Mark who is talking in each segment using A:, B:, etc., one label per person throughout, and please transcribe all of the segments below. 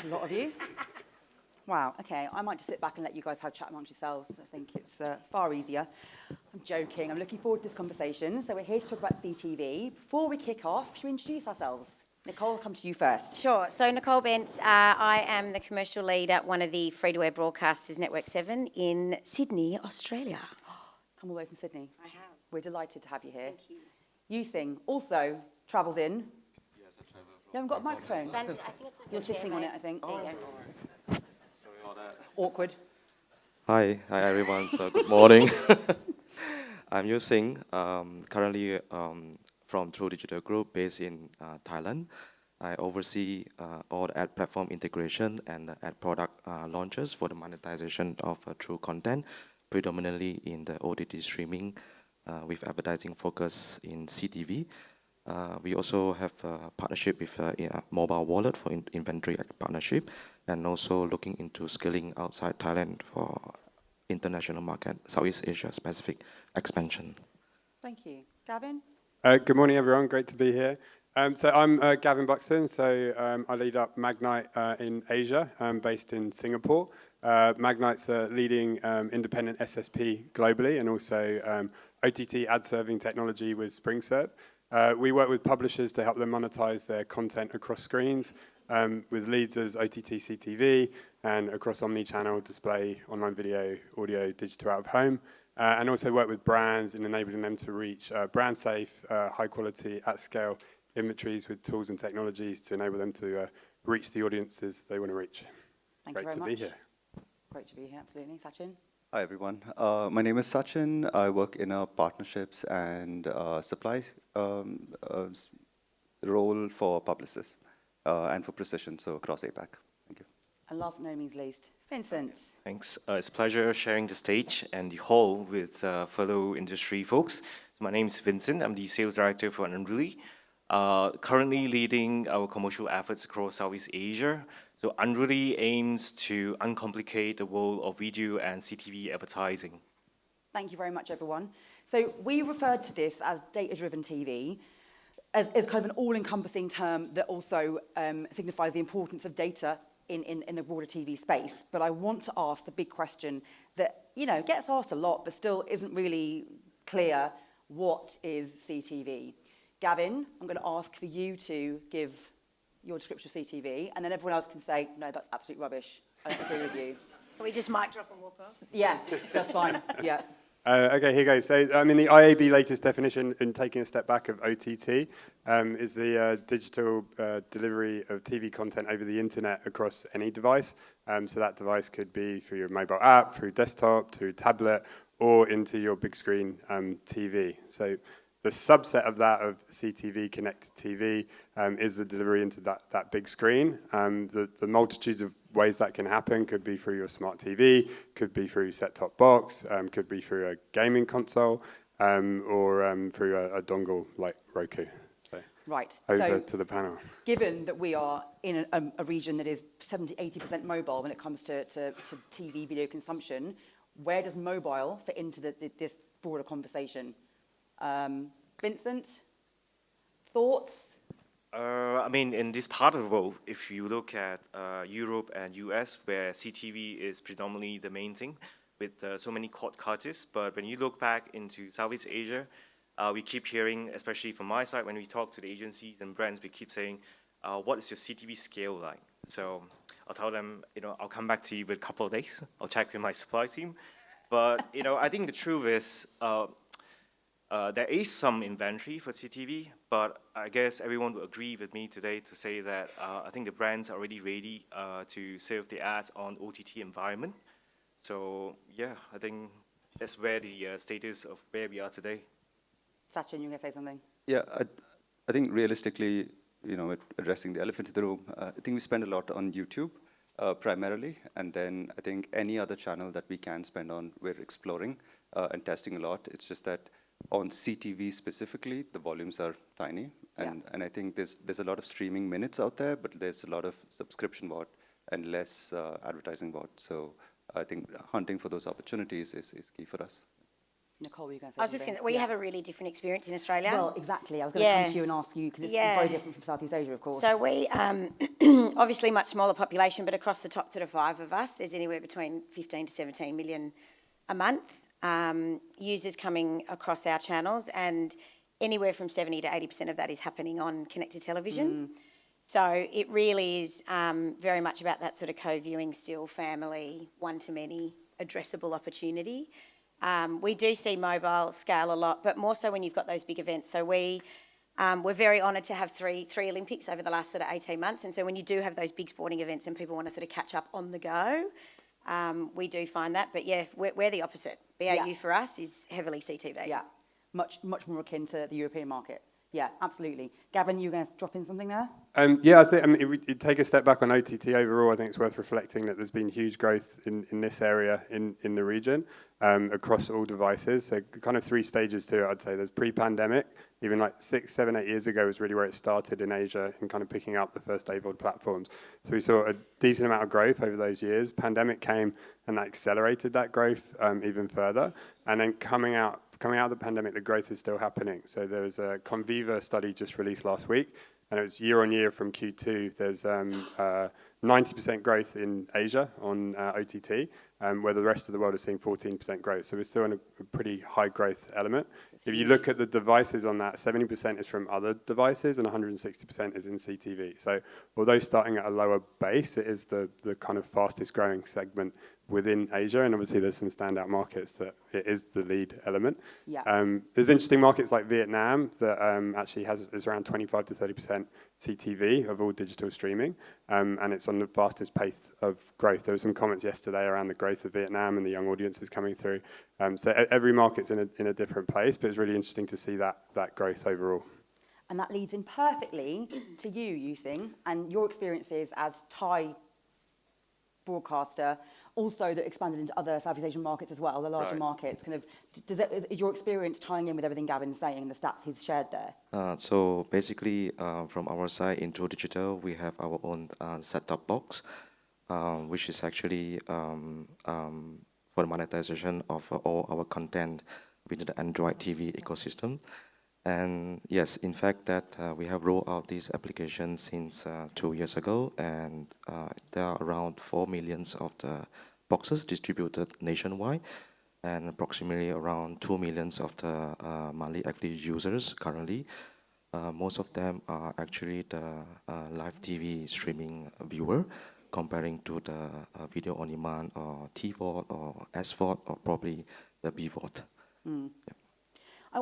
A: a lot of you. Wow, okay, I might just sit back and let you guys have a chat amongst yourselves. I think it's far easier. I'm joking, I'm looking forward to this conversation. So we're here to talk about CTV. Before we kick off, should we introduce ourselves? Nicole, I'll come to you first.
B: Sure. So Nicole Bent, I am the commercial lead at one of the free-to-air broadcasters, Network 7, in Sydney, Australia.
A: Come all the way from Sydney.
B: I have.
A: We're delighted to have you here.
B: Thank you.
A: You sing, also travelled in.
C: Yes, I travel.
A: You haven't got a microphone?
B: I think it's
A: You're sitting on it, I think.
B: There you go.
C: Sorry about that.
A: Awkward.
C: Hi everyone. So good morning. I'm Yu Sing, currently from True Digital Group based in Thailand. I oversee all the ad platform integration and ad product launches for the monetization of true content, predominantly in the OTT streaming with advertising focus in CTV. We also have a partnership with a mobile wallet for inventory partnership, and also looking into scaling outside Thailand for international market, Southeast Asia specific expansion.
A: Thank you. Gavin?
D: Good morning, everyone. Great to be here. So I'm Gavin Buxton. So I lead up Magnite in Asia, based in Singapore. Magnite's a leading independent SSP globally, and also OTT ad serving technology with SpringServe. We work with publishers to help them monetize their content across screens, with leads as OTT CTV and across omni-channel display, online video, audio, digital out of home, and also work with brands in enabling them to reach brand safe, high quality, at scale inventories with tools and technologies to enable them to reach the audiences they want to reach.
A: Thank you very much.
D: Great to be here.
A: Great to be here, absolutely. Sachin?
E: Hi, everyone. My name is Sachin. I work in a partnerships and supply role for Publicis and for Precision, so across APAC. Thank you.
A: And last but no means least, Vincent.
F: Thanks. It's a pleasure sharing the stage and the hall with fellow industry folks. So my name is Vincent. I'm the sales director for Unruly, currently leading our commercial efforts across Southeast Asia. So Unruly aims to uncomplicate the world of video and CTV advertising.
A: Thank you very much, everyone. So we referred to this as data-driven TV, as kind of an all-encompassing term that also signifies the importance of data in the broader TV space. But I want to ask the big question that, you know, gets asked a lot, but still isn't really clear: what is CTV? Gavin, I'm going to ask for you to give your description of CTV, and then everyone else can say, no, that's absolute rubbish. I don't agree with you.
B: Can we just mic drop and walk off?
A: Yeah, that's fine. Yeah.
D: Okay, here goes. So, I mean, the IAB latest definition in taking a step back of OTT is the digital delivery of TV content over the internet across any device. So that device could be through your mobile app, through desktop, through tablet, or into your big screen TV. So the subset of that, of CTV, connected TV, is the delivery into that big screen. The multitudes of ways that can happen could be through your smart TV, could be through set-top box, could be through a gaming console, or through a dongle like Roku. So
A: Right.
D: over to the panel.
A: Given that we are in a region that is 70-80% mobile when it comes to TV video consumption, where does mobile fit into this broader conversation? Vincent, thoughts?
F: I mean, in this part of the world, if you look at Europe and US, where CTV is predominantly the main thing, with so many cord cutters, but when you look back into Southeast Asia, we keep hearing, especially from my side, when we talk to the agencies and brands, we keep saying, what is your CTV scale like? So I'll tell them, you know, I'll come back to you with a couple of days. I'll check with my supply team. But, you know, I think the truth is, there is some inventory for CTV, but I guess everyone will agree with me today to say that I think the brands are already ready to serve the ads on OTT environment. So yeah, I think that's where the status of where we are today.
A: Sachin, you were going to say something?
E: Yeah, I think realistically, you know, addressing the elephant in the room, I think we spend a lot on YouTube primarily, and then I think any other channel that we can spend on, we're exploring and testing a lot. It's just that on CTV specifically, the volumes are tiny, and I think there's a lot of streaming minutes out there, but there's a lot of subscription bot and less advertising bot. So I think hunting for those opportunities is key for us.
A: Nicole, were you going to say
B: I was just
A: something?
B: going to, we have a really different experience in Australia.
A: Well, exactly. I was going to
B: Yeah.
A: come to you and ask you, because it's
B: Yeah.
A: very different from Southeast Asia, of course.
B: So we, obviously much smaller population, but across the top sort of 5 of us, there's anywhere between 15 to 17 million a month users coming across our channels, and anywhere from 70 to 80% of that is happening on connected television. So it really is very much about that sort of co-viewing still, family, one-to-many, addressable opportunity. We do see mobile scale a lot, but more so when you've got those big events. So we're very honoured to have three Olympics over the last sort of 18 months. And so when you do have those big sporting events and people want to sort of catch up on the go, we do find that. But yeah, we're the opposite. BAU for us is heavily CTV.
A: Yeah, much more akin to the European market. Yeah, absolutely. Gavin, you going to drop in something there?
D: Yeah, I think, I mean, if we take a step back on OTT overall, I think it's worth reflecting that there's been huge growth in this area in the region across all devices. So kind of 3 stages to it, I'd say. There's pre-pandemic, even like 6, 7, 8 years ago was really where it started in Asia and kind of picking up the first AVOD platforms. So we saw a decent amount of growth over those years. Pandemic came and that accelerated that growth even further. And then coming out of the pandemic, the growth is still happening. So there was a Conviva study just released last week, and it was year on year from Q2. There's 90% growth in Asia on OTT, where the rest of the world is seeing 14% growth. So we're still in a pretty high growth element. If you look at the devices on that, 70% is from other devices and 160% is in CTV. So although starting at a lower base, it is the kind of fastest growing segment within Asia, and obviously there's some standout markets that it is the lead element.
A: Yeah.
D: There's interesting markets like Vietnam that actually is around 25 to 30% CTV of all digital streaming, and it's on the fastest pace of growth. There were some comments yesterday around the growth of Vietnam and the young audiences coming through. So every market's in a different place, but it's really interesting to see that growth overall.
A: And that leads in perfectly to you, Yusing, and your experiences as Thai broadcaster, also that expanded into other Southeast Asian markets as well, the larger markets. Kind of, is your experience tying in with everything Gavin's saying and the stats he's shared there?
C: So basically, from our side in True Digital, we have our own set-top box, which is actually for the monetization of all our content within the Android TV ecosystem. And yes, in fact, that we have rolled out this application since 2 years ago, and there are around 4 million of the boxes distributed nationwide, and approximately around 2 million of the monthly active users currently. Most of them are actually the live TV streaming viewer, comparing to the video on demand or TVOD or SVOD or probably the BVOD. Yeah.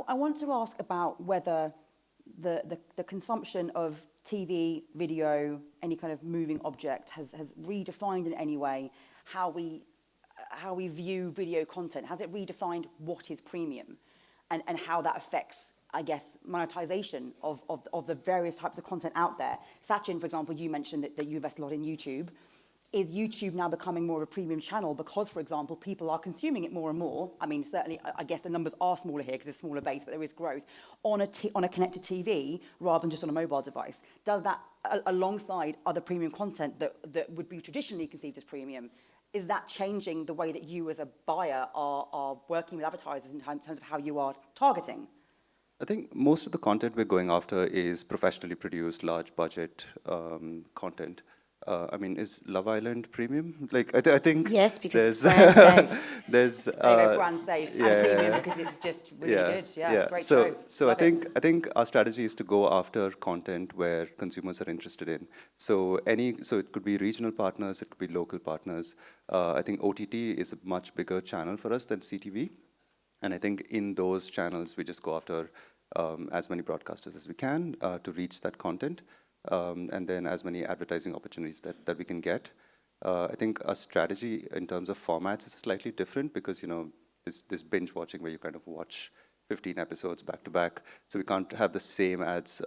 A: I want to ask about whether the consumption of TV, video, any kind of moving object has redefined in any way how we view video content. Has it redefined what is premium and how that affects, I guess, monetization of the various types of content out there? Sachin, for example, you mentioned that you invest a lot in YouTube. Is YouTube now becoming more of a premium channel because, for example, people are consuming it more and more? I mean, certainly, I guess the numbers are smaller here because it's a smaller base, but there is growth on a connected TV rather than just on a mobile device. Does that, alongside other premium content that would be traditionally conceived as premium, is that changing the way that you as a buyer are working with advertisers in terms of how you are targeting?
E: I think most of the content we're going after is professionally produced, large budget content. I mean, is Love Island premium? Like, I think
B: yes, because
E: there's
B: it's brand safe.
E: there's
A: brand safe and premium because it's just really good. Yeah, great show.
E: So
A: Love
E: I think our strategy is to go after content where consumers are interested in. So it could be regional partners, it could be local partners. I think OTT is a much bigger channel for us than CTV, and I think in those channels we just go after as many broadcasters as we can to reach that content. And then as many advertising opportunities that we can get. I think our strategy in terms of formats is slightly different because, you know, this binge watching where you kind of watch 15 episodes back to back. So we can't have the same ads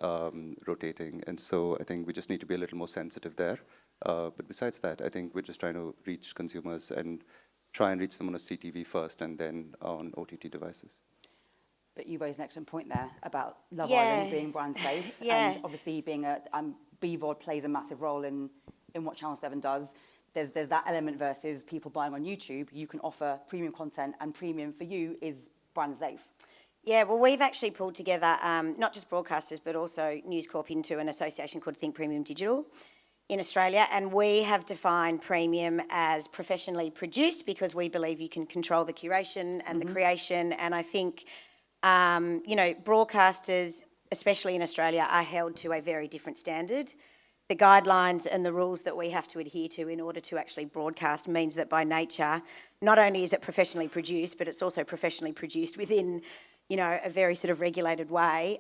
E: rotating. And so I think we just need to be a little more sensitive there. But besides that, I think we're just trying to reach consumers and try and reach them on a CTV first and then on OTT devices.
A: But you raised an excellent point there about Love
B: Yeah.
A: Island being brand safe.
B: Yeah.
A: And obviously being BVOD plays a massive role in what Channel 7 does. There's that element versus people buying on YouTube. You can offer premium content, and premium for you is brand safe?
B: Yeah, well, we've actually pulled together not just broadcasters, but also News Corp into an association called Think Premium Digital in Australia. And we have defined premium as professionally produced because we believe you can control the curation and the creation. And I think, broadcasters, especially in Australia, are held to a very different standard. The guidelines and the rules that we have to adhere to in order to actually broadcast means that by nature, not only is it professionally produced, but it's also professionally produced within a very sort of regulated way.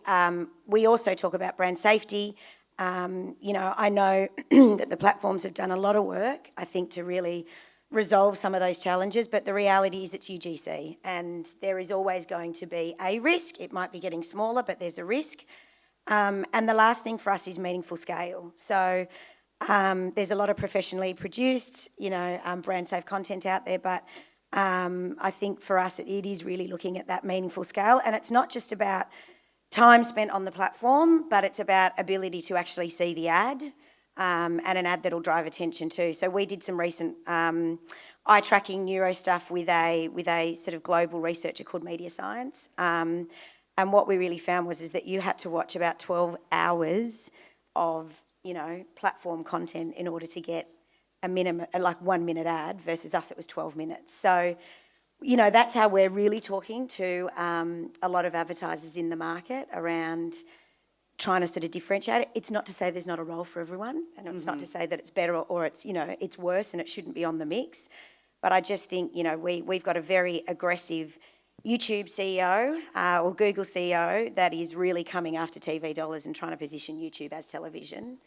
B: We also talk about brand safety. I know that the platforms have done a lot of work, I think, to really resolve some of those challenges, but the reality is it's UGC, and there is always going to be a risk. It might be getting smaller, but there's a risk. And the last thing for us is meaningful scale. So there's a lot of professionally produced, brand safe content out there, but I think for us it is really looking at that meaningful scale, and it's not just about time spent on the platform, but it's about ability to actually see the ad and an ad that'll drive attention too. So we did some recent eye tracking neuro stuff with a sort of global researcher called Media Science, and what we really found is that you had to watch about 12 hours of platform content in order to get a minimum, like 1 minute ad, versus us it was 12 minutes. So, that's how we're really talking to a lot of advertisers in the market around trying to sort of differentiate it. It's not to say there's not a role for everyone, and it's not to say that it's better or it's, it's worse and it shouldn't be on the mix. But I just think, we've got a very aggressive YouTube CEO or Google CEO that is really coming after TV dollars and trying to position YouTube as television.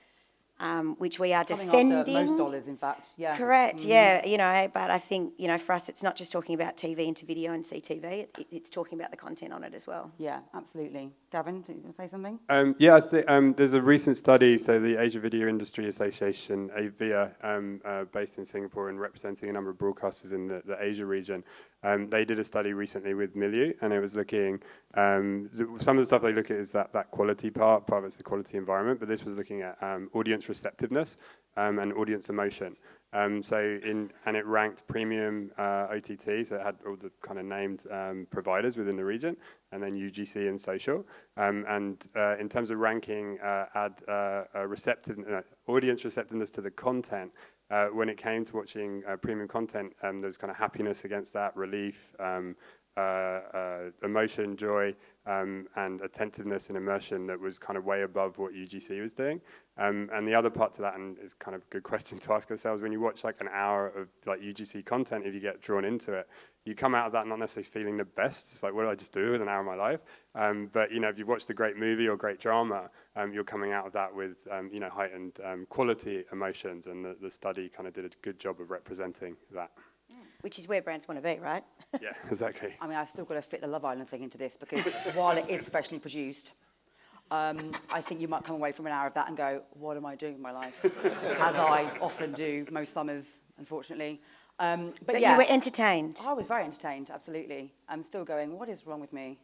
B: Which we are defending.
A: Coming after most dollars, in fact. Yeah.
B: Correct. Yeah. But I think for us, it's not just talking about TV into video and CTV. It's talking about the content on it as well.
A: Yeah, absolutely. Gavin, do you want to say something?
D: I think there's a recent study. So the Asia Video Industry Association, AVIA, based in Singapore and representing a number of broadcasters in the Asia region. They did a study recently with Milieu, and it was looking. Some of the stuff they look at is that quality part of it's the quality environment, but this was looking at audience receptiveness and audience emotion. And it ranked premium OTT, so it had all the kind of named providers within the region, and then UGC and social. In terms of ranking audience receptiveness to the content, when it came to watching premium content, there was kind of happiness against that, relief, emotion, joy, and attentiveness and immersion that was kind of way above what UGC was doing. And the other part to that, and it's kind of a good question to ask ourselves, when you watch like an hour of like UGC content, if you get drawn into it, you come out of that not necessarily feeling the best. It's like, what did I just do with an hour of my life? But if you've watched a great movie or great drama, you're coming out of that with heightened quality emotions, and the study kind of did a good job of representing that.
B: Which is where brands want to be, right?
D: Yeah, exactly.
A: I mean, I've still got to fit the Love Island thing into this, because while it is professionally produced, I think you might come away from an hour of that and go, what am I doing with my life? As I often do most summers, unfortunately. But yeah,
B: you were entertained.
A: I was very entertained, absolutely. I'm still going, what is wrong with me?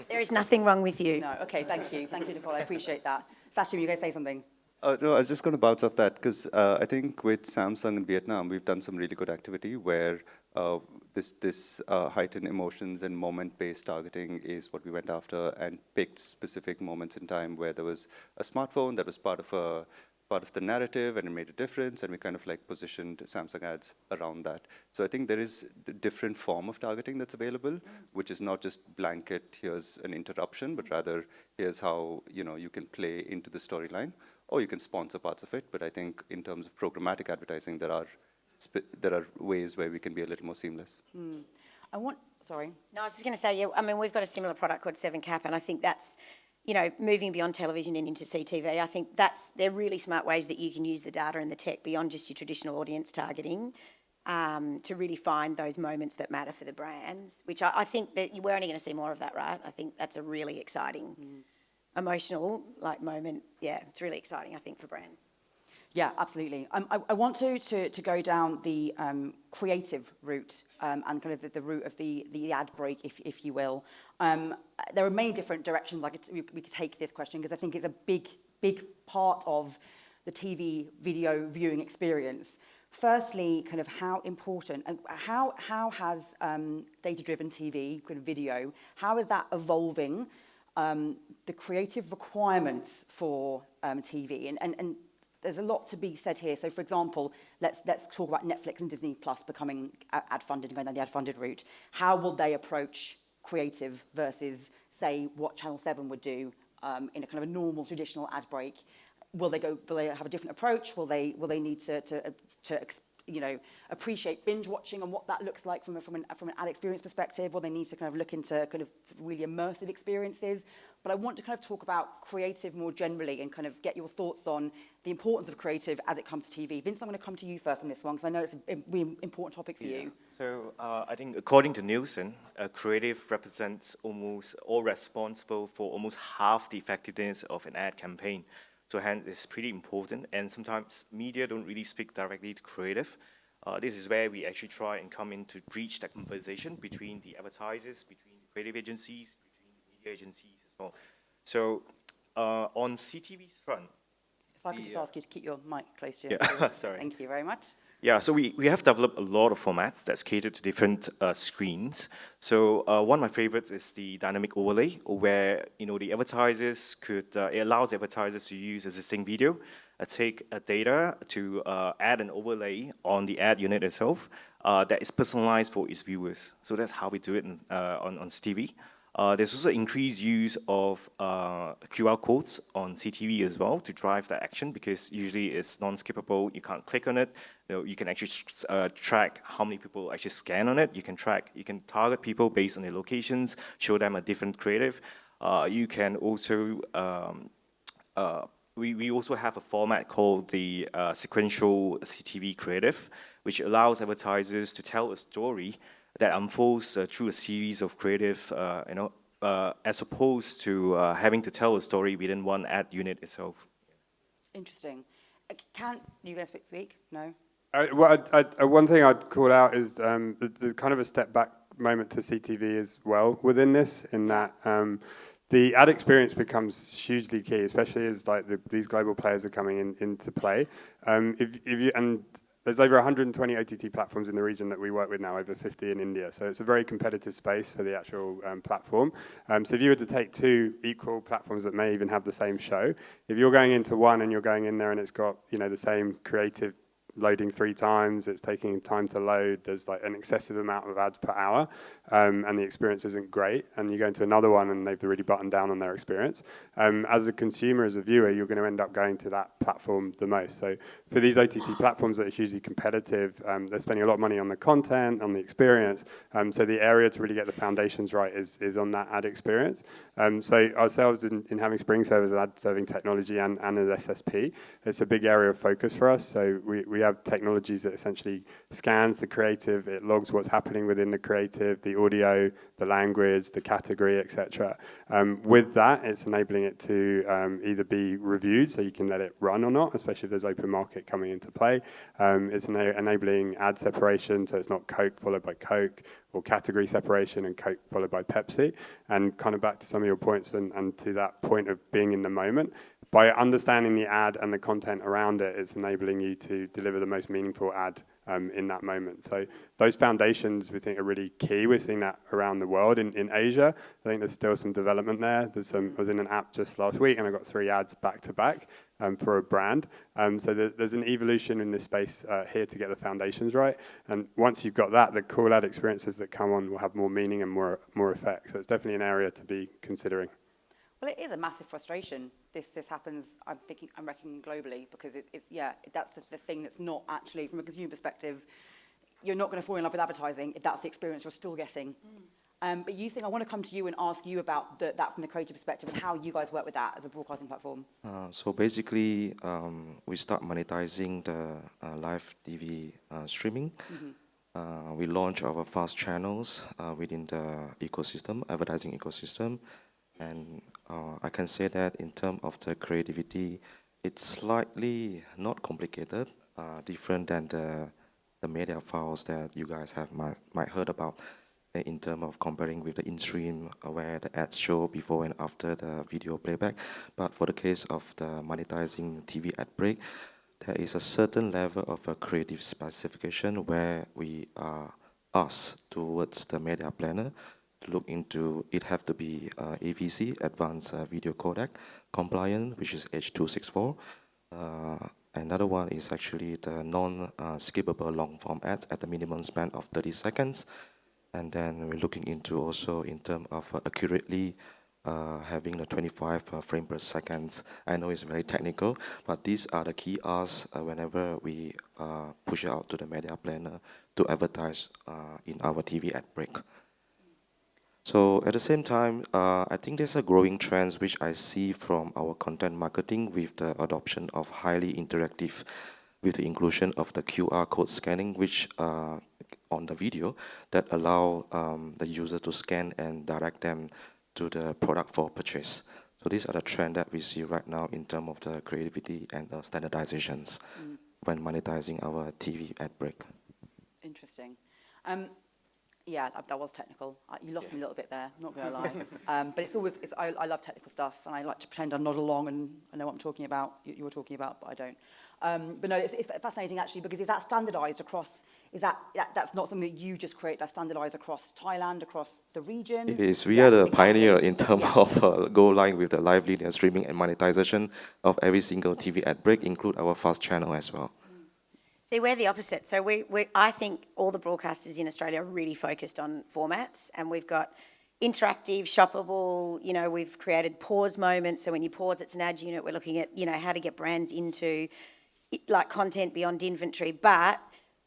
B: There is nothing wrong with you.
A: No, okay, thank you. Thank you, Nicole, I appreciate that. Sachin, you guys say something?
E: No, I was just going to bounce off that, because I think with Samsung in Vietnam, we've done some really good activity where this heightened emotions and moment-based targeting is what we went after, and picked specific moments in time where there was a smartphone that was part of the narrative, and it made a difference, and we kind of like positioned Samsung ads around that. So I think there is a different form of targeting that's available, which is not just blanket, here's an interruption, but rather here's how you can play into the storyline, or you can sponsor parts of it. But I think in terms of programmatic advertising, there are ways where we can be a little more seamless.
A: Sorry.
B: No, I was just going to say, we've got a similar product called 7Cap, and I think that's, moving beyond television and into CTV. I think they're really smart ways that you can use the data and the tech beyond just your traditional audience targeting to really find those moments that matter for the brands, which I think that we're only going to see more of that, right? I think that's a really exciting, emotional moment. Yeah, it's really exciting, I think, for brands.
A: Yeah, absolutely. I want to go down the creative route and kind of the route of the ad break, if you will. There are many different directions we could take this question, because I think it's a big part of the TV video viewing experience. Firstly, kind of how important and how has data-driven TV, kind of video, how is that evolving the creative requirements for TV? And there's a lot to be said here. So, for example, let's talk about Netflix and Disney Plus becoming ad-funded and going down the ad-funded route. How will they approach creative versus, say, what Channel 7 would do in a kind of a normal traditional ad break? Will they have a different approach? Will they need to appreciate binge watching and what that looks like from an ad experience perspective? Will they need to kind of look into kind of really immersive experiences? But I want to kind of talk about creative more generally and kind of get your thoughts on the importance of creative as it comes to TV. Vince, I'm going to come to you first on this one because I know it's a really important topic for you.
F: So I think according to Nielsen, creative represents almost or responsible for almost half the effectiveness of an ad campaign. So hence, it's pretty important, and sometimes media don't really speak directly to creative. This is where we actually try and come in to breach that conversation between the advertisers, between the creative agencies, between the media agencies as well. So on CTV's front,
A: If I could just ask you to keep your mic close to you.
F: Yeah, sorry.
A: Thank you very much.
F: Yeah, so we have developed a lot of formats that's catered to different screens. So one of my favorites is the dynamic overlay, where the advertisers could it allows advertisers to use existing video, take data to add an overlay on the ad unit itself that is personalized for its viewers. So that's how we do it on CTV. There's also increased use of QR codes on CTV as well to drive that action, because usually it's non-skippable. You can't click on it. You can actually track how many people actually scan on it. You can target people based on their locations, show them a different creative. You can also we also have a format called the sequential CTV creative, which allows advertisers to tell a story that unfolds through a series of creative, as opposed to having to tell a story within one ad unit itself.
A: Interesting. Can you guys speak? No?
D: One thing I'd call out is there's kind of a step back moment to CTV as well within this, in that the ad experience becomes hugely key, especially as these global players are coming into play. There's over 120 OTT platforms in the region that we work with now, over 50 in India. So it's a very competitive space for the actual platform. So if you were to take two equal platforms that may even have the same show, if you're going into one and you're going in there and it's got the same creative loading 3 times, it's taking time to load, there's an excessive amount of ads per hour, and the experience isn't great, and you go into another one and they've already buttoned down on their experience. As a consumer, as a viewer, you're going to end up going to that platform the most. So for these OTT platforms that are hugely competitive, they're spending a lot of money on the content, on the experience, so the area to really get the foundations right is on that ad experience. So ourselves in having Spring Serve as an ad serving technology and as SSP, it's a big area of focus for us. So we have technologies that essentially scans the creative, it logs what's happening within the creative, the audio, the language, the category, etc. With that, it's enabling it to either be reviewed, so you can let it run or not, especially if there's open market coming into play. It's enabling ad separation, so it's not Coke followed by Coke, or category separation and Coke followed by Pepsi. And kind of back to some of your points and to that point of being in the moment, by understanding the ad and the content around it, it's enabling you to deliver the most meaningful ad in that moment. So those foundations we think are really key. We're seeing that around the world. In Asia, I think there's still some development there. I was in an app just last week and I got 3 ads back to back for a brand. So there's an evolution in this space here to get the foundations right. And once you've got that, the cool ad experiences that come on will have more meaning and more effect. So it's definitely an area to be considering.
A: Well, it is a massive frustration. This happens, I'm reckoning globally, because that's the thing that's not actually, from a consumer perspective, you're not going to fall in love with advertising if that's the experience you're still getting. But you think, I want to come to you and ask you about that from the creative perspective and how you guys work with that as a broadcasting platform.
C: So basically, we start monetizing the live TV streaming. We launch our fast channels within the ecosystem, advertising ecosystem. And I can say that in terms of the creativity, it's slightly not complicated, different than the media files that you guys have might heard about in terms of comparing with the in-stream where the ads show before and after the video playback. But for the case of the monetizing TV ad break, there is a certain level of a creative specification where we are asked towards the media planner to look into. It have to be AVC, Advanced Video Codec, compliant, which is H.264. Another one is actually the non-skippable long-form ads at the minimum span of 30 seconds. And then we're looking into also in terms of accurately having the 25 frame per second. I know it's very technical, but these are the key asks whenever we push out to the media planner to advertise in our TV ad break. So at the same time, I think there's a growing trend which I see from our content marketing with the adoption of highly interactive, with the inclusion of the QR code scanning, which on the video that allow the user to scan and direct them to the product for purchase. So these are the trends that we see right now in terms of the creativity and standardizations when monetizing our TV ad break.
A: Interesting. Yeah, that was technical. You lost me a little bit there, not going to lie. But I love technical stuff, and I like to pretend I nod along and I know what I'm talking about, you were talking about, but I don't. But no, it's fascinating actually, because if that's standardized across, that's not something that you just create, that's standardized across Thailand, across the region?
C: It is. We are the pioneer in terms of go live with the live linear streaming and monetization of every single TV ad break, include our fast channel as well.
B: See, we're the opposite. So I think all the broadcasters in Australia are really focused on formats, and we've got interactive, shoppable, we've created pause moments. So when you pause, it's an ad unit. We're looking at, how to get brands into like content beyond inventory, but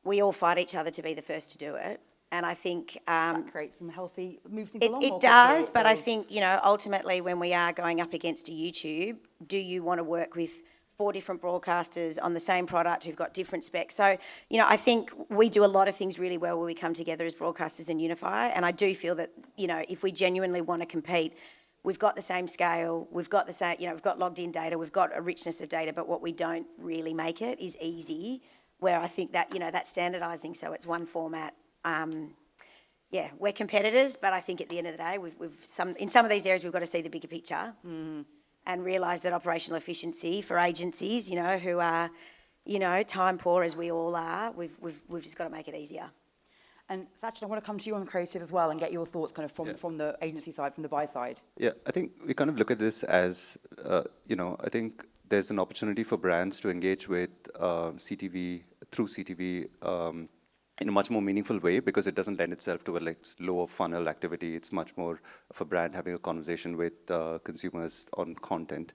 B: we all fight each other to be the first to do it. And I think
A: that creates some healthy, moves things along more
B: quickly. It does, but I think, ultimately when we are going up against a YouTube, do you want to work with 4 different broadcasters on the same product who've got different specs? So, I think we do a lot of things really well where we come together as broadcasters and unify. And I do feel that, if we genuinely want to compete, we've got the same scale, we've got the same, we've got logged in data, we've got a richness of data, but what we don't really make it is easy, where I think that, that's standardising, so it's one format. We're competitors, but I think at the end of the day, in some of these areas, we've got to see the bigger picture. And realise that operational efficiency for agencies, who are, time poor as we all are, we've just got to make it easier.
A: And Sachin, I want to come to you on creative as well and get your thoughts kind of from the agency side, from the buy side. Yeah,
E: I think we kind of look at this as, I think there's an opportunity for brands to engage with CTV, through CTV, in a much more meaningful way, because it doesn't lend itself to a lower funnel activity. It's much more of a brand having a conversation with consumers on content.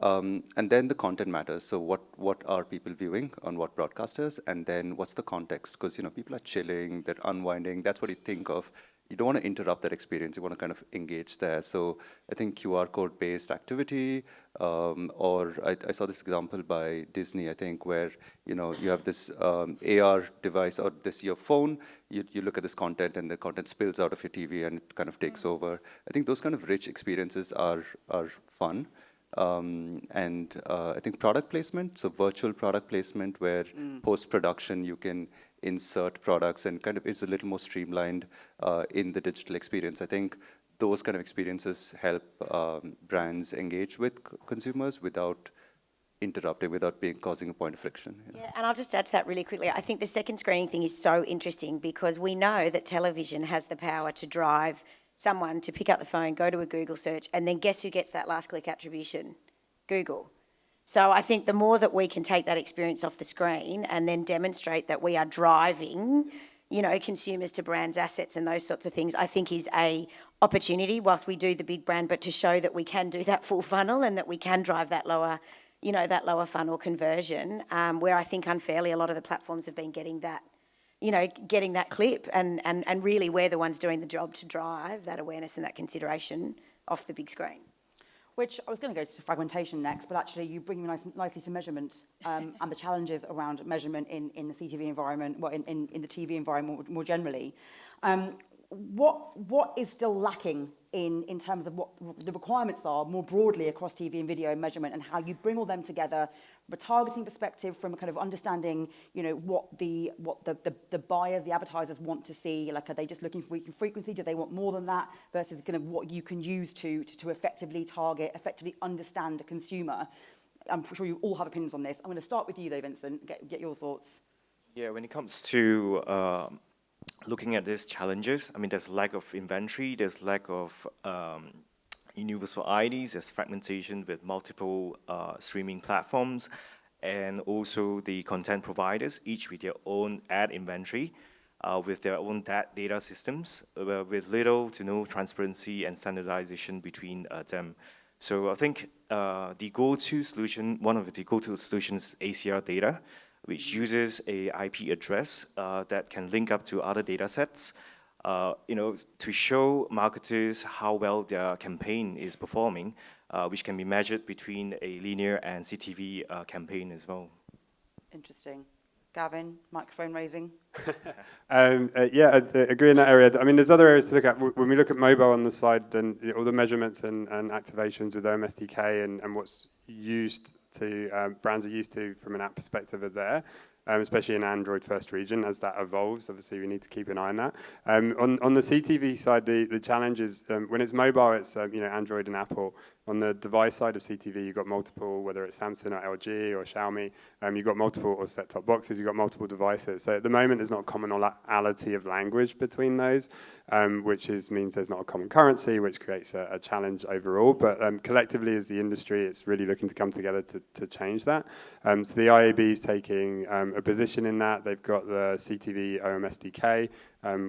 E: And then the content matters. So what are people viewing on what broadcasters? And then what's the context? Because people are chilling, they're unwinding. That's what you think of. You don't want to interrupt that experience. You want to kind of engage there. So I think QR code-based activity, or I saw this example by Disney, I think, where you have this AR device or your phone. You look at this content, and the content spills out of your TV, and it kind of takes over. I think those kind of rich experiences are fun. And I think product placement, so virtual product placement, where post-production you can insert products and kind of is a little more streamlined in the digital experience. I think those kind of experiences help brands engage with consumers without interrupting, without causing a point of friction.
B: Yeah, and I'll just add to that really quickly. I think the second screening thing is so interesting, because we know that television has the power to drive someone to pick up the phone, go to a Google search, and then guess who gets that last click attribution? Google. So I think the more that we can take that experience off the screen and then demonstrate that we are driving, consumers to brands' assets and those sorts of things, I think is a opportunity whilst we do the big brand, but to show that we can do that full funnel and that we can drive that lower, that lower funnel conversion, where I think unfairly a lot of the platforms have been getting that, getting that clip, and really we're the ones doing the job to drive that awareness and that consideration off the big screen.
A: Which I was going to go to fragmentation next, but actually you bring me nicely to measurement and the challenges around measurement in the CTV environment, in the TV environment more generally. What is still lacking in terms of what the requirements are more broadly across TV and video measurement, and how you bring all them together from a targeting perspective, from a kind of understanding, what the buyers, the advertisers want to see? Like, are they just looking for frequency? Do they want more than that? Versus kind of what you can use to effectively target, effectively understand a consumer. I'm sure you all have opinions on this. I'm going to start with you though, Vincent, get your thoughts.
F: Yeah, when it comes to looking at these challenges, I mean, there's lack of inventory, there's lack of universal IDs, there's fragmentation with multiple streaming platforms, and also the content providers, each with their own ad inventory, with their own data systems, with little to no transparency and standardization between them. So I think the go-to solution, one of the go-to solutions is ACR data, which uses a IP address that can link up to other data sets, to show marketers how well their campaign is performing, which can be measured between a linear and CTV campaign as well.
A: Interesting. Gavin, microphone raising.
D: Yeah, I agree in that area. I mean, there's other areas to look at. When we look at mobile on the side, then all the measurements and activations with OMSDK and what's used to, brands are used to from an app perspective are there. Especially in Android first region, as that evolves, obviously we need to keep an eye on that. On the CTV side, the challenge is when it's mobile, it's Android and Apple. On the device side of CTV, you've got multiple, whether it's Samsung or LG or Xiaomi, you've got multiple, or set-top boxes, you've got multiple devices. So at the moment, there's not a commonality of language between those, which means there's not a common currency, which creates a challenge overall. But collectively, as the industry, it's really looking to come together to change that. So the IAB is taking a position in that. They've got the CTV OMSDK,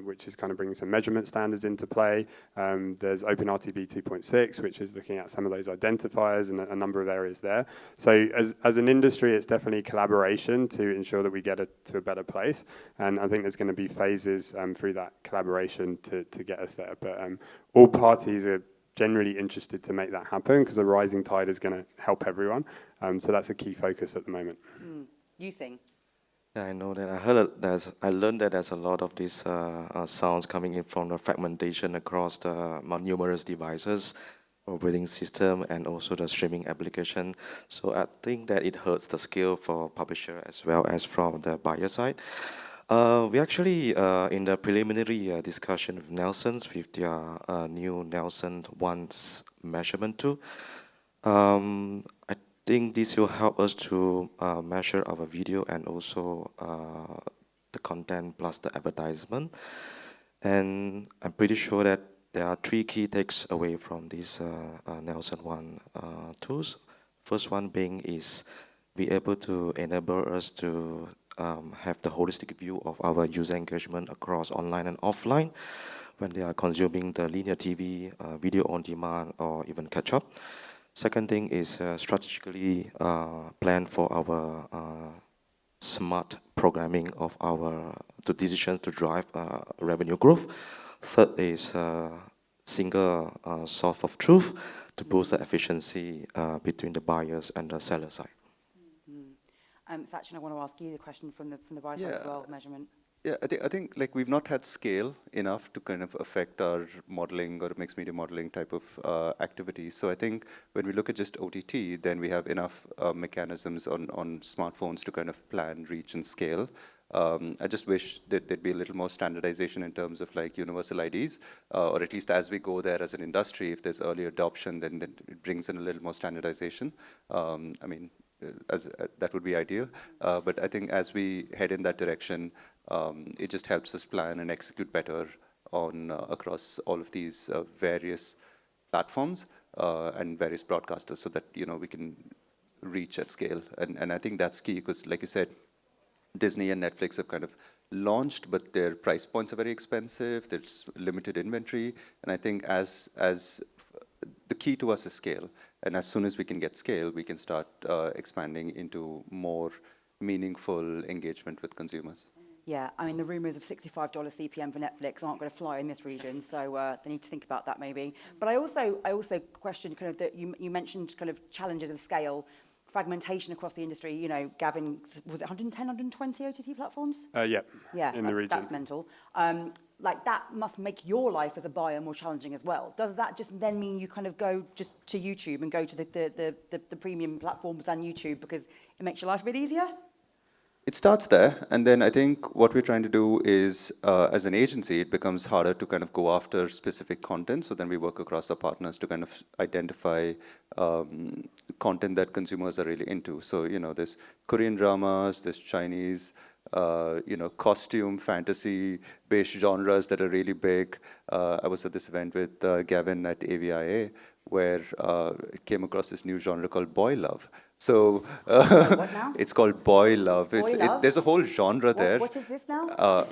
D: which is kind of bringing some measurement standards into play. There's OpenRTB 2.6, which is looking at some of those identifiers and a number of areas there. So as an industry, it's definitely collaboration to ensure that we get to a better place. And I think there's going to be phases through that collaboration to get us there. But all parties are generally interested to make that happen because a rising tide is going to help everyone. So that's a key focus at the moment.
A: You sing.
C: Yeah, I know that. I learned that there's a lot of these sounds coming in from the fragmentation across the numerous devices, operating system, and also the streaming application. So I think that it hurts the scale for publisher as well as from the buyer side. We actually, in the preliminary discussion with Nelson's, with their new Nelson One's measurement tool, I think this will help us to measure our video and also the content plus the advertisement. And I'm pretty sure that there are 3 key takes away from these Nelson One tools. First one being is be able to enable us to have the holistic view of our user engagement across online and offline when they are consuming the linear TV, video on demand, or even catch up. Second thing is strategically plan for our smart programming of the decisions to drive revenue growth. Third is single source of truth to boost the efficiency between the buyers and the seller side.
A: Sachin, I want to ask you the question from the buyer side as well, measurement.
E: Yeah, I think like we've not had scale enough to kind of affect our modeling or mixed media modeling type of activities. So I think when we look at just OTT, then we have enough mechanisms on smartphones to kind of plan, reach, and scale. I just wish that there'd be a little more standardization in terms of like universal IDs, or at least as we go there as an industry, if there's early adoption, then it brings in a little more standardization. I mean, that would be ideal. But I think as we head in that direction, it just helps us plan and execute better on across all of these various platforms and various broadcasters, so that we can reach at scale. And I think that's key because, like you said, Disney and Netflix have kind of launched, but their price points are very expensive. There's limited inventory, and I think as the key to us is scale. And as soon as we can get scale, we can start expanding into more meaningful engagement with consumers.
A: Yeah, I mean, the rumours of $65 CPM for Netflix aren't going to fly in this region, so they need to think about that maybe. But I also question kind of that you mentioned kind of challenges of scale, fragmentation across the industry. Gavin, was it 110, 120 OTT platforms?
D: Yeah,
A: in the region. That's mental. Like that must make your life as a buyer more challenging as well. Does that just then mean you kind of go just to YouTube and go to the premium platforms and YouTube because it makes your life a bit easier?
E: It starts there, and then I think what we're trying to do is, as an agency, it becomes harder to kind of go after specific content. So then we work across our partners to kind of identify content that consumers are really into. So, you know, there's Korean dramas, there's Chinese, you know, costume, fantasy-based genres that are really big. I was at this event with Gavin at AVIA, where it came across this new genre called boy love. So
A: what now?
E: it's called boy love.
A: Boy love?
E: There's a whole genre there.
A: What is this now?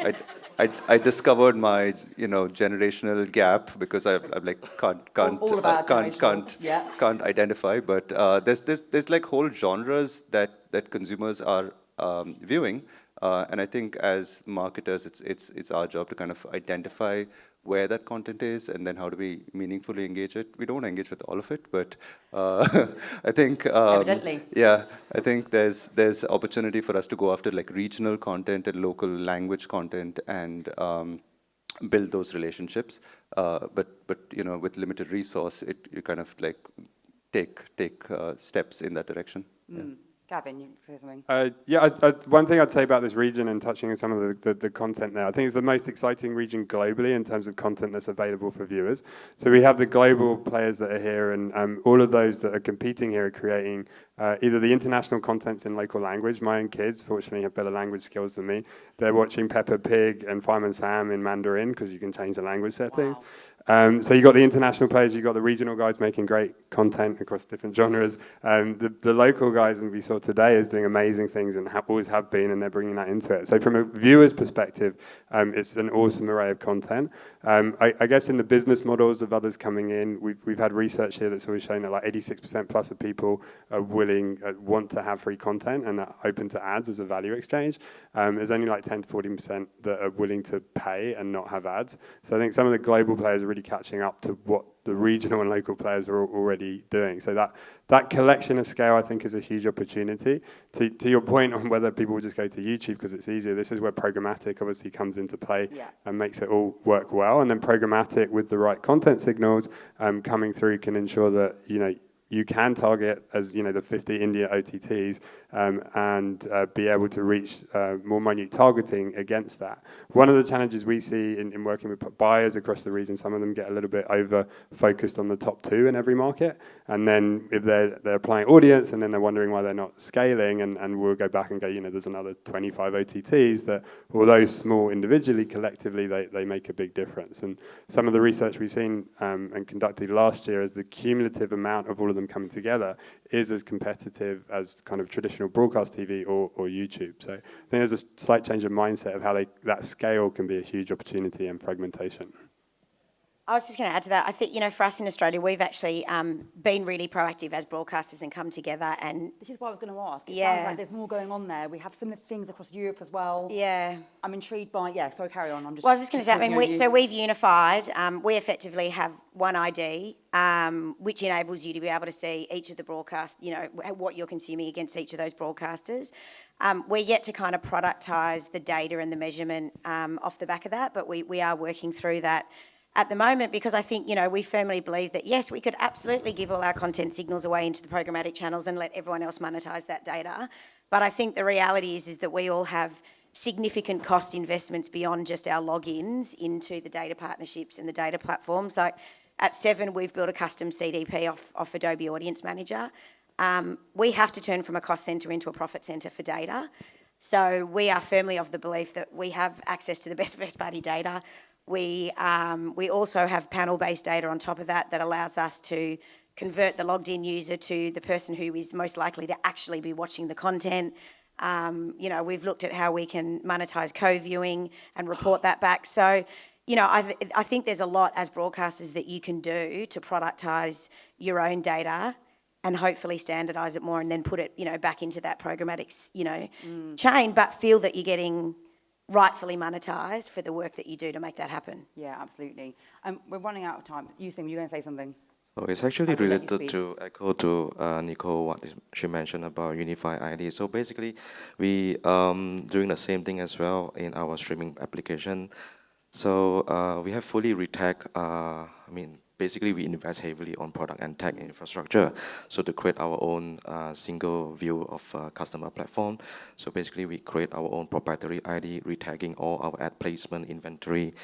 E: I discovered my, you know, generational gap because I'm like
A: All of our
E: can't identify. But there's like whole genres that consumers are viewing, and I think as marketers, it's our job to kind of identify where that content is, and then how do we meaningfully engage it. We don't engage with all of it, but I think
A: Evidently.
E: yeah, I think there's opportunity for us to go after like regional content and local language content and build those relationships. But you know, with limited resource, you kind of like take steps in that direction. Yeah.
A: Gavin, you say something?
D: One thing I'd say about this region and touching on some of the content there, I think it's the most exciting region globally in terms of content that's available for viewers. So we have the global players that are here, and all of those that are competing here are creating either the international contents in local language. My own kids, fortunately, have better language skills than me. They're watching Peppa Pig and Fireman Sam in Mandarin because you can change the language settings.
A: Wow.
D: So you've got the international players, you've got the regional guys making great content across different genres. The local guys, and we saw today, is doing amazing things and always have been, and they're bringing that into it. So from a viewer's perspective, it's an awesome array of content. I guess in the business models of others coming in, we've had research here that's always shown that like 86% plus of people are want to have free content and are open to ads as a value exchange. There's only like 10 to 40% that are willing to pay and not have ads. So I think some of the global players are really catching up to what the regional and local players are already doing. So that collection of scale, I think, is a huge opportunity. To your point on whether people will just go to YouTube because it's easier, this is where programmatic obviously comes into play and makes it all work well. And then programmatic with the right content signals coming through can ensure that, you know, you can target, as you know, the 50 India OTTs and be able to reach more minute targeting against that. One of the challenges we see in working with buyers across the region, some of them get a little bit over focused on the top two in every market, and then if they're applying audience and then they're wondering why they're not scaling, and we'll go back and go, you know, there's another 25 OTTs that, although small individually, collectively they make a big difference. And some of the research we've seen and conducted last year is the cumulative amount of all of them coming together is as competitive as kind of traditional broadcast TV or YouTube. So I think there's a slight change of mindset of how that scale can be a huge opportunity and fragmentation.
B: I was just going to add to that. I think, you know, for us in Australia, we've actually been really proactive as broadcasters and come together and...
A: This is what I was going to ask. It
B: Yeah.
A: sounds like there's more going on there. We have similar things across Europe as well.
B: Yeah.
A: I'm intrigued by... Yeah, sorry, carry on.
B: Well, I was just going to say, I mean, so we've unified. We effectively have one ID, which enables you to be able to see each of the broadcast, you know, what you're consuming against each of those broadcasters. We're yet to kind of productise the data and the measurement off the back of that, but we are working through that at the moment, because I think, you know, we firmly believe that, yes, we could absolutely give all our content signals away into the programmatic channels and let everyone else monetise that data. But I think the reality is that we all have significant cost investments beyond just our logins into the data partnerships and the data platforms. Like at Seven, we've built a custom CDP off Adobe Audience Manager. We have to turn from a cost centre into a profit centre for data. So we are firmly of the belief that we have access to the best first-party data. We also have panel-based data on top of that allows us to convert the logged-in user to the person who is most likely to actually be watching the content. You know, we've looked at how we can monetise co-viewing and report that back. So, you know, I think there's a lot as broadcasters that you can do to productise your own data and hopefully standardise it more and then put it, you know, back into that programmatic, you know, chain, but feel that you're getting rightfully monetised for the work that you do to make that happen.
A: Yeah, absolutely. We're running out of time. Yusing, you're going to say something?
C: So it's actually
A: I will let you
C: related to echo to Nicole, what she mentioned about unified ID. So basically, we doing the same thing as well in our streaming application. So we have fully retagged, I mean, basically we invest heavily on product and tech infrastructure. So to create our own single view of customer platform. So basically we create our own proprietary ID, retagging all our ad placement inventory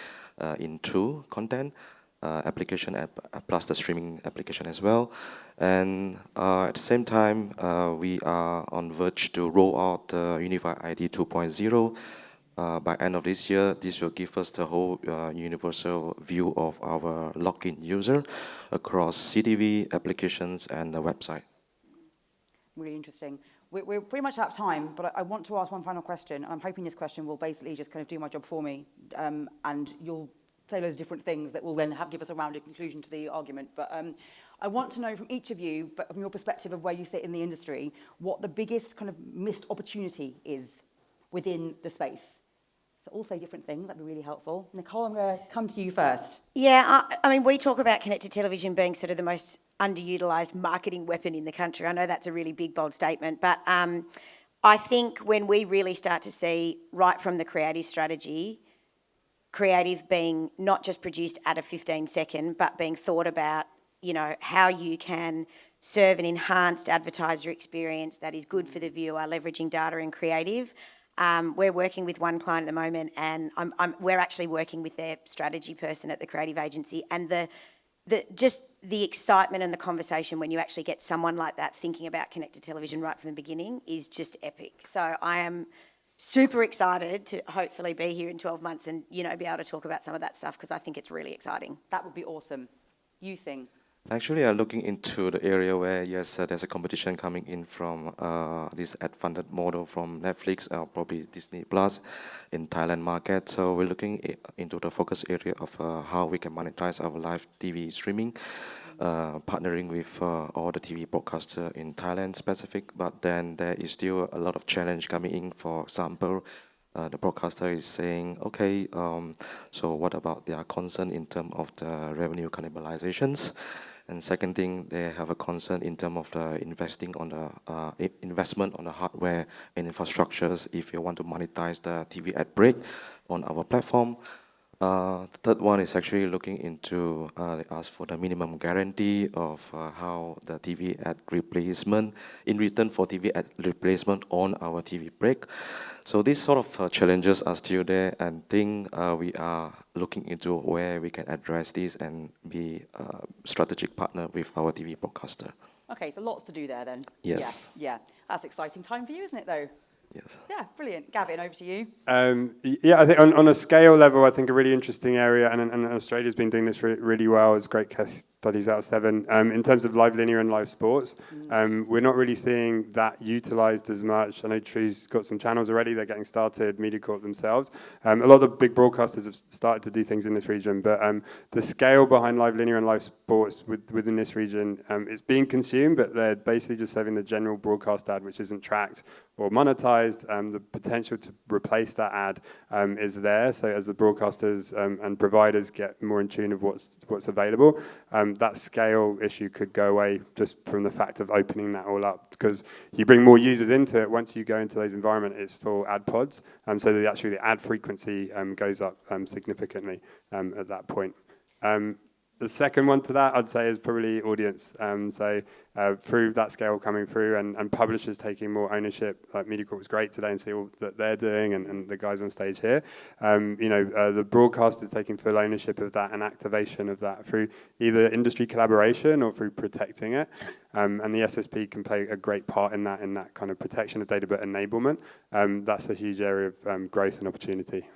C: into content. Application plus the streaming application as well. And at the same time, we are on verge to roll out the Unified ID 2.0. By end of this year, this will give us the whole universal view of our login user across CTV, applications, and the website.
A: Really interesting. We're pretty much out of time, but I want to ask one final question. I'm hoping this question will basically just kind of do my job for me, and you'll say loads of different things that will then give us a rounded conclusion to the argument. But I want to know from each of you, but from your perspective of where you sit in the industry, what the biggest kind of missed opportunity is within the space. So all say different things, that'd be really helpful. Nicole, I'm going to come to you first.
B: Yeah, I mean, we talk about connected television being sort of the most underutilised marketing weapon in the country. I know that's a really big, bold statement, but I think when we really start to see right from the creative strategy, creative being not just produced at a 15-second, but being thought about, you know, how you can serve an enhanced advertiser experience that is good for the viewer, leveraging data and creative. We're working with one client at the moment, and we're actually working with their strategy person at the creative agency, and just the excitement and the conversation when you actually get someone like that thinking about connected television right from the beginning is just epic. So I am super excited to hopefully be here in 12 months and, you know, be able to talk about some of that stuff because I think it's really exciting.
A: That would be awesome. You think?
C: Actually, I'm looking into the area where, yes, there's a competition coming in from this ad-funded model from Netflix or probably Disney Plus in Thailand market. So we're looking into the focus area of how we can monetize our live TV streaming, partnering with all the TV broadcaster in Thailand specific. But then there is still a lot of challenge coming in. For example, the broadcaster is saying, okay, so what about their concern in terms of the revenue cannibalizations? And second thing, they have a concern in terms of the investing on the investment on the hardware and infrastructures if you want to monetize the TV ad break on our platform. The third one is actually looking into, they ask for the minimum guarantee of how the TV ad replacement, in return for TV ad replacement on our TV break. So these sort of challenges are still there, and think we are looking into where we can address these and be a strategic partner with our TV broadcaster.
A: Okay, so lots to do there then.
C: Yes.
A: Yeah. That's exciting time for you, isn't it, though?
C: Yes.
A: Yeah, brilliant. Gavin, over to you.
D: Yeah, I think on a scale level, I think a really interesting area, and Australia's been doing this really well, as great case studies out of 7. In terms of live linear and live sports, we're not really seeing that utilised as much. I know True's got some channels already, they're getting started, MediaCorp themselves. A lot of the big broadcasters have started to do things in this region, but the scale behind live linear and live sports within this region is being consumed, but they're basically just having the general broadcast ad, which isn't tracked or monetized. The potential to replace that ad is there. So as the broadcasters and providers get more in tune of what's available, that scale issue could go away just from the fact of opening that all up. Because you bring more users into it, once you go into those environments, it's full ad pods. So the ad frequency goes up significantly at that point. The second one to that, I'd say, is probably audience. Through that scale coming through and publishers taking more ownership, like MediaCorp was great today and see all that they're doing and the guys on stage here. The broadcasters taking full ownership of that and activation of that through either industry collaboration or through protecting it. And the SSP can play a great part in that kind of protection of data, but enablement. That's a huge area of growth and opportunity.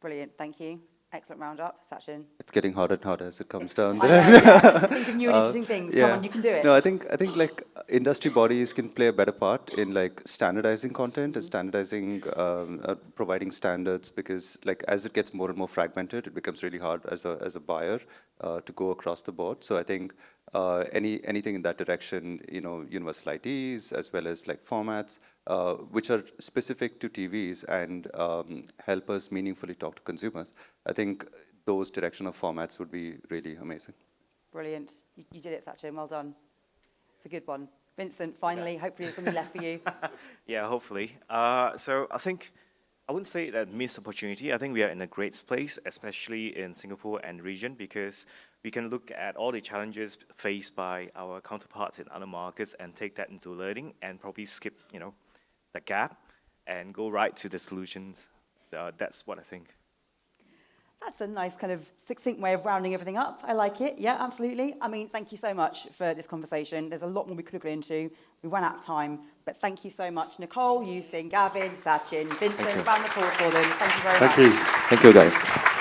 A: Brilliant, thank you. Excellent roundup, Sachin.
E: It's getting harder and harder as it comes down.
A: I know, yeah. Think of new and interesting things.
E: Yeah.
A: Come on, you can do it.
E: No, I think like industry bodies can play a better part in like standardizing content and standardizing, providing standards, because like as it gets more and more fragmented, it becomes really hard as a buyer to go across the board. So I think anything in that direction, universal IDs as well as like formats, which are specific to TVs and help us meaningfully talk to consumers. I think those direction of formats would be really amazing.
A: Brilliant. You did it, Sachin. Well done. It's a good one. Vincent, finally, hopefully there's something left for you.
F: Yeah, hopefully. So I think I wouldn't say that missed opportunity. I think we are in a great place, especially in Singapore and region, because we can look at all the challenges faced by our counterparts in other markets and take that into learning and probably skip, the gap and go right to the solutions. That's what I think.
A: That's a nice kind of succinct way of rounding everything up. I like it. Yeah, absolutely. I mean, thank you so much for this conversation. There's a lot more we could have got into. We ran out of time, but thank you so much, Nicole, Yu Sing, Gavin, Sachin, Vincent. Round the applause for them. Thank you very much.
D: Thank you.
C: Thank you, guys.